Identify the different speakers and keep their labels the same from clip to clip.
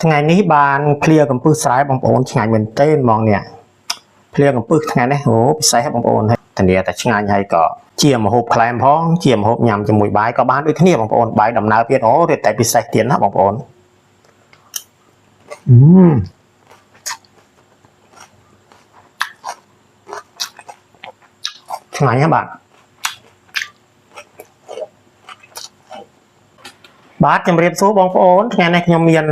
Speaker 1: ថ្ងៃនេះបានឃ្លាកំពឹសស្រែបងប្អូនឆ្ងាញ់មែនទេហ្មងនេះឃ្លាកំពឹសថ្ងៃនេះអូពិសេសបងប្អូនហើយធានាតែឆ្ងាញ់ហើយក៏ជាម្ហូបក្លែមផងជាម្ហូបញ៉ាំជាមួយបាយក៏បានដូចគ្នាបងប្អូនបាយដំណើរទៀតអូរៀបតែពិសេសទៀតណាបងប្អូនឆ្ងាញ់ណាបាទជំរាបសួរបងប្អូនថ្ងៃនេះខ្ញុំមាន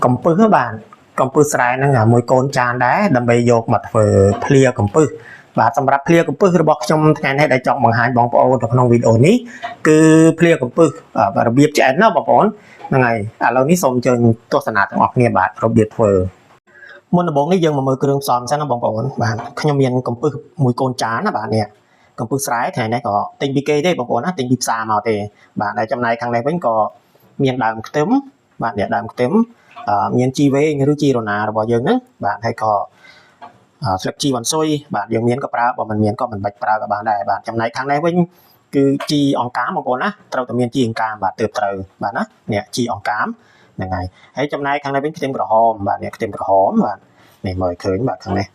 Speaker 1: កំពឹសបាទកំពឹសស្រែហ្នឹងមួយកូនចានដែរដើម្បីយកមកធ្វើភ្លាកំពឹសបាទសម្រាប់ភ្លាកំពឹសរបស់ខ្ញុំថ្ងៃនេះដែលចង់បង្ហាញបងប្អូននៅក្នុងវីដេអូនេះគឺភ្លាកំពឹសរបៀបឆ្អិនណាបងប្អូនហ្នឹងហើយឥឡូវនេះសូមអញ្ជើញទស្សនាទាំងអស់គ្នាបាទរបៀបធ្វើមុនដំបូងនេះយើងមកមើលគ្រឿងផ្សំសិនណាបងប្អូនបាទខ្ញុំមានកំពឹសមួយកូនចានណាបាទនេះកំពឹសស្រែថ្ងៃនេះក៏ទិញពីគេទេបងប្អូនណាទិញពីផ្សារមកទេបាទហើយចំណែកខាងនេះវិញក៏មានដើមខ្ទឹមបាទនេះដើមខ្ទឹមមានជីវែងឬជីរណារបស់យើងហ្នឹងបាទហើយក៏ស្លឹកជីវ៉ាន់ស៊ុយបាទយើងមានក៏ប្រើបើមិនមានក៏មិនបាច់ប្រើក៏បានដែរបាទចំណែកខាងនេះវិញគឺជីអង្កាមបងប្អូនណាត្រូវតែមានជីអង្កាមបាទទើបត្រូវបាទណានេះជីអង្កាមហ្នឹងហើយចំណែកខាងនេះវិញខ្ទឹមក្រហមបាទនេះខ្ទឹមក្រហមបាទនេះមើលឃើញបាទខាងនេះ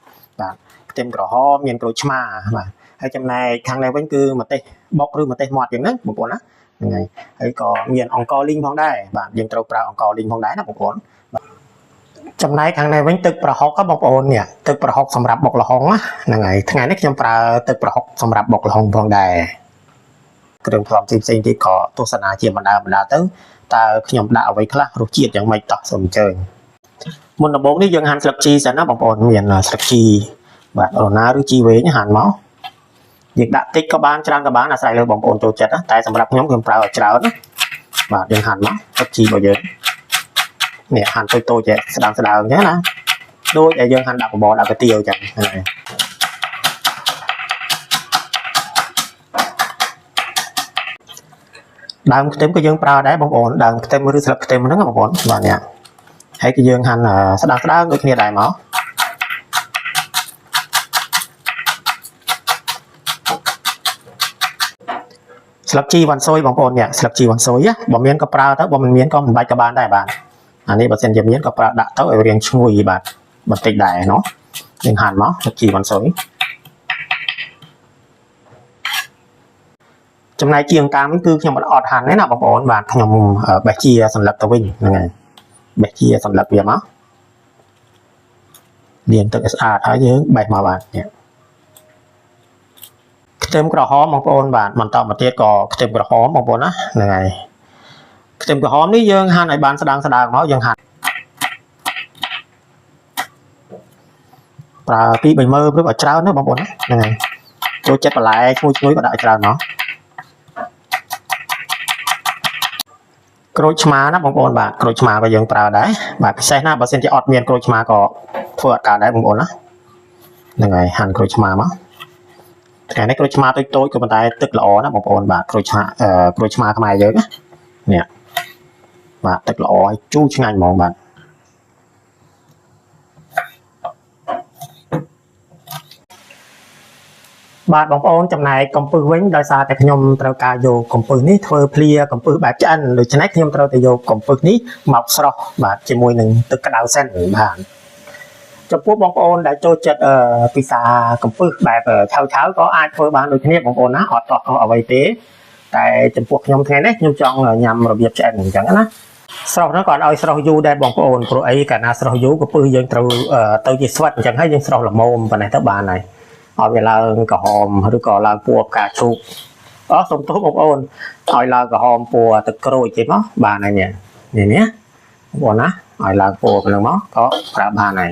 Speaker 1: បាទខ្ទឹមក្រហមមានក្រូចឆ្មាបាទហើយចំណែកខាងនេះវិញគឺម្ទេសបុកឬម្ទេសមាត់យ៉ាងហ្នឹងបងប្អូនណាហ្នឹងហើយក៏មានអង្ករលីងផងដែរបាទយើងត្រូវប្រើអង្ករលីងផងដែរណាបងប្អូនចំណែកខាងនេះវិញទឹកប្រហុកបងប្អូននេះទឹកប្រហុកសម្រាប់បុកល្ហុងហ្នឹងហើយថ្ងៃនេះខ្ញុំប្រើទឹកប្រហុកសម្រាប់បុកល្ហុងផងដែរគ្រឿងផ្សំផ្សេងទៀតក៏ទស្សនាជាបណ្ដាទៅតើខ្ញុំដាក់អ្វីខ្លះរសជាតិយ៉ាងម៉េចតោះសូមអញ្ជើញមុនដំបូងនេះយើងហាន់ស្លឹកជីសិនណាបងប្អូនមានស្លឹកជីបាទរណាឬជីវែងហាន់មកយើងដាក់តិចក៏បានច្រើនក៏បានអាស្រ័យលើបងប្អូនចូលចិត្តតែសម្រាប់ខ្ញុំប្រើឲ្យច្រើនណាបាទយើងហាន់មកស្លឹកជីរបស់យើងនេះហាន់តូចៗស្ដើងអញ្ចឹងណាដូចតែយើងហាន់ដាក់បបរដាក់កាទៀវអញ្ចឹងដើមខ្ទឹមក៏យើងប្រើដែរបងប្អូនដើមខ្ទឹមឬស្លឹកខ្ទឹមហ្នឹងបងប្អូនបាទនេះហើយគឺយើងហាន់ស្ដើងដូចគ្នាដែរមកស្លឹកជីវ៉ាន់ស៊ុយបងប្អូននេះស្លឹកជីវ៉ាន់ស៊ុយបើមានក៏ប្រើទៅបើមិនមានក៏មិនបាច់ក៏បានដែរបាទអានេះបើសិនជាមានក៏ប្រើដាក់ទៅឲ្យរាងឈ្ងុយបាទបន្តិចដែរเนาะយើងហាន់មកស្លឹកជីវ៉ាន់ស៊ុយចំណែកជាអង្កាមវិញគឺខ្ញុំអត់ហាន់ទេណាបងប្អូនបាទខ្ញុំបេះជាសន្លឹកទៅវិញហ្នឹងហើយបេះជាសន្លឹកវាមកលាងទឹកឲ្យស្អាតហើយយើងបេះមកបាទនេះខ្ទឹមក្រហមបងប្អូនបាទបន្តមកទៀតក៏ខ្ទឹមក្រហមបងប្អូនណាហ្នឹងហើយខ្ទឹមក្រហមនេះយើងហាន់ឲ្យបានស្ដើងមកយើងហាន់ប្រើពី3មើលព្រឹបឲ្យច្រើនណាបងប្អូនហ្នឹងហើយចូលចិត្តបន្លែឈ្ងុយក៏ដាក់ឲ្យច្រើនមកក្រូចឆ្មាណាបងប្អូនបាទក្រូចឆ្មាក៏យើងប្រើដែរបាទពិសេសណាបើសិនជាអត់មានក្រូចឆ្មាក៏ធ្វើអត់កើតដែរបងប្អូនណាហ្នឹងហើយហាន់ក្រូចឆ្មាមកថ្ងៃនេះក្រូចឆ្មាតូចក៏ប៉ុន្តែទឹកល្អណាបងប្អូនបាទក្រូចឆ្មាខ្មែរយើងណានេះបាទទឹកល្អហើយជូរឆ្ងាញ់ហ្មងបាទបាទបងប្អូនចំណែកកំពឹសវិញដោយសារតែខ្ញុំត្រូវការយកកំពឹសនេះធ្វើភ្លាកំពឹសបែបឆ្អិនដូច្នេះខ្ញុំត្រូវតែយកកំពឹសនេះមកស្រុះបាទជាមួយនឹងទឹកក្តៅសិនបាទចំពោះបងប្អូនដែលចូលចិត្តពិសាកំពឹសបែបឆៅក៏អាចធ្វើបានដូចគ្នាបងប្អូនណាអត់តោះអ្វីទេតែចំពោះខ្ញុំថ្ងៃនេះខ្ញុំចង់ញ៉ាំរបៀបឆ្អិនអញ្ចឹងណាស្រស់ហ្នឹងក៏ឲ្យស្រស់យូរដែរបងប្អូនព្រោះអីកាលណាស្រស់យូរកំពឹសយើងត្រូវទៅជាស្វិតអញ្ចឹងហើយយើងស្រស់ល្មមប៉ុណ្ណេះទៅបានហើយឲ្យវាឡើងក្រហមឬក៏ឡើងពណ៌ផ្កាឈូកសូមទោសបងប្អូនឲ្យឡើងក្រហមពណ៌ទឹកក្រូចទៀតមកបានហើយនេះបងប្អូនណាឲ្យឡើងពណ៌ប៉ុណ្ណឹងមកក៏ប្រើបានហើយ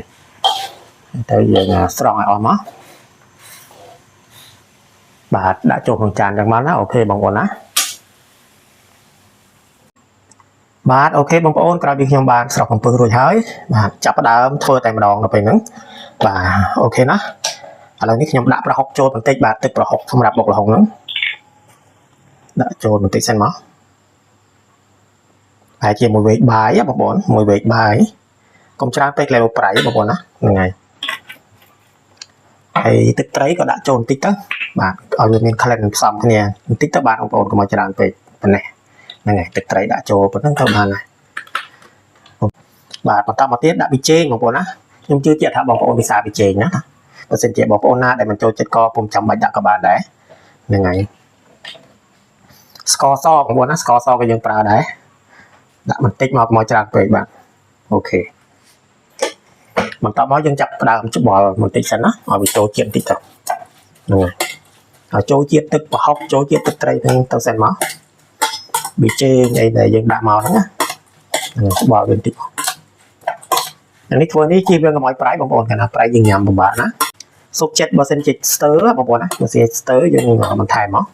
Speaker 1: ទៅយើងស្រង់ឲ្យអស់មកបាទដាក់ចូលក្នុងចានចឹងមកណាអូខេបងប្អូនណាបាទអូខេបងប្អូនក្រោយពីខ្ញុំបានស្រង់កំពឹសរួចហើយបាទចាប់ផ្ដើមធ្វើតែម្ដងទៅពេលហ្នឹងបាទអូខេណាឥឡូវនេះខ្ញុំដាក់ប្រហុកចូលបន្តិចបាទទឹកប្រហុកសម្រាប់បុកល្ហុងហ្នឹងដាក់ចូលបន្តិចសិនមកហើយជាមួយវែកបាយបងប្អូនមួយវែកបាយកុំច្រើនពេកលេវប្រៃបងប្អូនណាហ្នឹងហើយហើយទឹកត្រីក៏ដាក់ចូលបន្តិចទៅបាទឲ្យវាមានក្លិនផ្សំគ្នាបន្តិចទៅបាទបងប្អូនកុំឲ្យច្រើនពេកប៉ុណ្ណេះហ្នឹងហើយទឹកត្រីដាក់ចូលប៉ុណ្ណឹងទៅបានហើយ បាទបន្តមកទៀតដាក់ប៊ីចេងបងប្អូនណាខ្ញុំជឿជាក់ថាបងប្អូនពិសាប៊ីចេងណាបើសិនជាបងប្អូនណាដែលមិនចូលចិត្តក៏ពុំចាំបាច់ដាក់ក៏បានដែរហ្នឹងហើយស្ករសបងប្អូនណាស្ករសក៏យើងប្រើដែរដាក់បន្តិចមកច្រើនពេកបាទអូខេបន្តមកយើងចាប់ផ្ដើមច្បល់បន្តិចសិនណាឲ្យវាចូលជាតិបន្តិចទៅហ្នឹងហើយចូលជាតិទឹកប្រហុកចូលជាតិទឹកត្រីហ្នឹងទៅសិនមកប៊ីចេងអីដែលយើងដាក់មកហ្នឹងណាច្បល់វាបន្តិចនេះធ្វើនេះជៀសវាងកុំឲ្យប្រៃបងប្អូនកាលណាប្រៃយើងញ៉ាំពិបាកណាសុកចិត្តបើសិនជាស្ទើបងប្អូនណាបើសិនស្ទើយើងបន្ថែមមក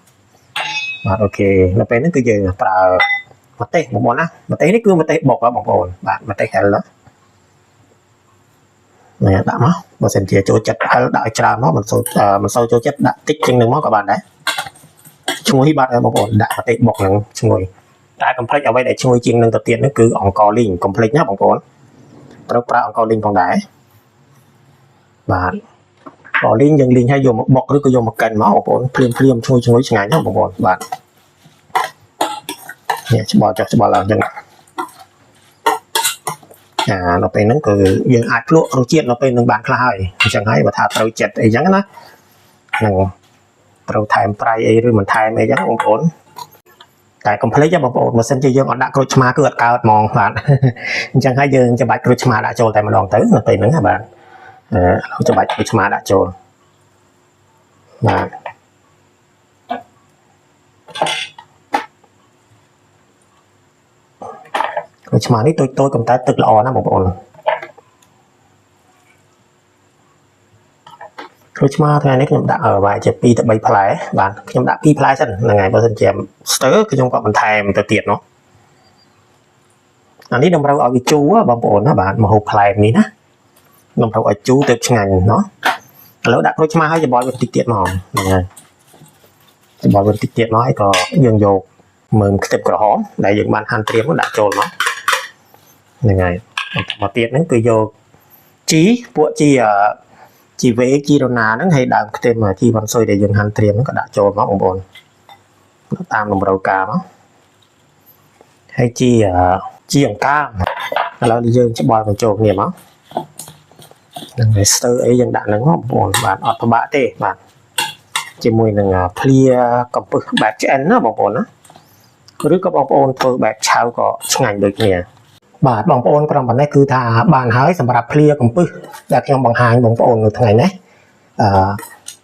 Speaker 1: បាទអូខេនៅពេលហ្នឹងគឺយើងប្រើម្ទេសបងប្អូនណាម្ទេសនេះគឺម្ទេសបុកបងប្អូនបាទម្ទេសហិលនេះដាក់មកបើសិនជាចូលចិត្តហិលដាក់ឲ្យច្រើនមកមិនសូវចូលចិត្តដាក់តិចជាងនឹងមកក៏បានដែរឈ្ងុយបាទបងប្អូនដាក់ម្ទេសបុកនឹងឈ្ងុយតែកុំភ្លេចអ្វីដែលឈ្ងុយជាងនឹងទៅទៀតនោះគឺអង្ករលីងកុំភ្លេចណាបងប្អូនត្រូវប្រើអង្ករលីងផងដែរបាទអង្ករលីងយើងលីងឲ្យយកមកបុកឬក៏យកមកកិនមកបងប្អូនភ្លាមឈ្ងុយឆ្ងាញ់ណាបងប្អូនបាទនេះច្បល់ចុះច្បល់ឡើងអញ្ចឹងនៅពេលហ្នឹងគឺយើងអាចភ្លក់រសជាតិនៅពេលហ្នឹងបានខ្លះហើយអញ្ចឹងហើយបើថាត្រូវចិត្តអីចឹងណាហ្នឹងត្រូវថែមប្រៃអីឬមិនថែមអីចឹងបងប្អូនតែកុំភ្លេចបងប្អូនបើសិនជាយើងអត់ដាក់ក្រូចឆ្មាគឺអត់កើតហ្មងបាទអញ្ចឹងហើយយើងច្បាច់ក្រូចឆ្មាដាក់ចូលតែម្ដងទៅនៅពេលហ្នឹងបាទច្បាច់ក្រូចឆ្មាដាក់ចូលបាទក្រូចឆ្មានេះតូចកំតែទឹកល្អណាបងប្អូនក្រូចឆ្មាថ្ងៃនេះខ្ញុំដាក់វាយជា2ទៅ3ផ្លែបាទខ្ញុំដាក់2ផ្លែសិនហ្នឹងហើយបើសិនជាស្ទើខ្ញុំក៏បន្ថែមទៅទៀតនោះអានេះតម្រូវឲ្យវាជូរបងប្អូនណាបាទម្ហូបផ្លែនេះណាតម្រូវឲ្យជូរទៅឆ្ងាញ់ណោះឥឡូវដាក់ក្រូចឆ្មាឲ្យច្បល់វាបន្តិចទៀតមកហ្នឹងហើយច្បល់វាបន្តិចទៀតមកហើយក៏យើងយកមើមខ្ទឹមក្រហមដែលយើងបានហាន់ត្រៀមដាក់ចូលមកហ្នឹងហើយមកទៀតហ្នឹងគឺយកជីពួកជីវេជីរណាហ្នឹងហើយដើមខ្ទឹមជីវ៉ាន់ស៊ុយដែលយើងហាន់ត្រៀមហ្នឹងក៏ដាក់ចូលមកបងប្អូនតាមតម្រូវការមកហើយជីអង្កាមឥឡូវយើងច្បល់បញ្ចូលគ្នាមកហ្នឹងហើយស្ទើអីយើងដាក់ហ្នឹងបងប្អូនបាទអត់ពិបាកទេបាទជាមួយនឹងភ្លាកំពឹសបែបឆ្អិនណាបងប្អូនណាឬក៏បងប្អូនធ្វើបែបឆៅក៏ឆ្ងាញ់ដូចគ្នាបាទបងប្អូនក្រុមប៉ុណ្ណេះគឺថាបានហើយសម្រាប់ភ្លាកំពឹសដែលខ្ញុំបង្ហាញបងប្អូននៅថ្ងៃនេះ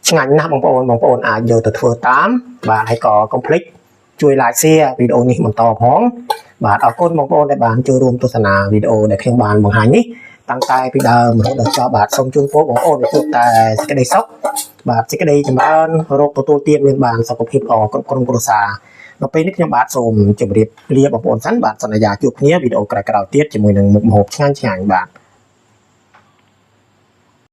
Speaker 1: ឆ្ងាញ់ណាស់បងប្អូនអាចយកទៅធ្វើតាមបាទហើយក៏កុំភ្លេចជួយ like share វីដេអូនេះបន្តផងបាទអរគុណបងប្អូនដែលបានចូលរួមទស្សនាវីដេអូដែលខ្ញុំបានបង្ហាញនេះតាំងតែពីដើមរហូតដល់ចប់បាទសូមជូនពរបងប្អូនជួបតែសេចក្តីសុខបាទសេចក្តីចម្រើនរកទទួលទានមានបានសុខភាពល្អគ្រប់ក្រុមគ្រួសារនៅពេលនេះខ្ញុំបាទសូមជម្រាបលាបងប្អូនសិនបាទសន្យាជួបគ្នាវីដេអូក្រោយៗទៀតជាមួយនឹងមុខម្ហូបឆ្ងាញ់ៗបាទ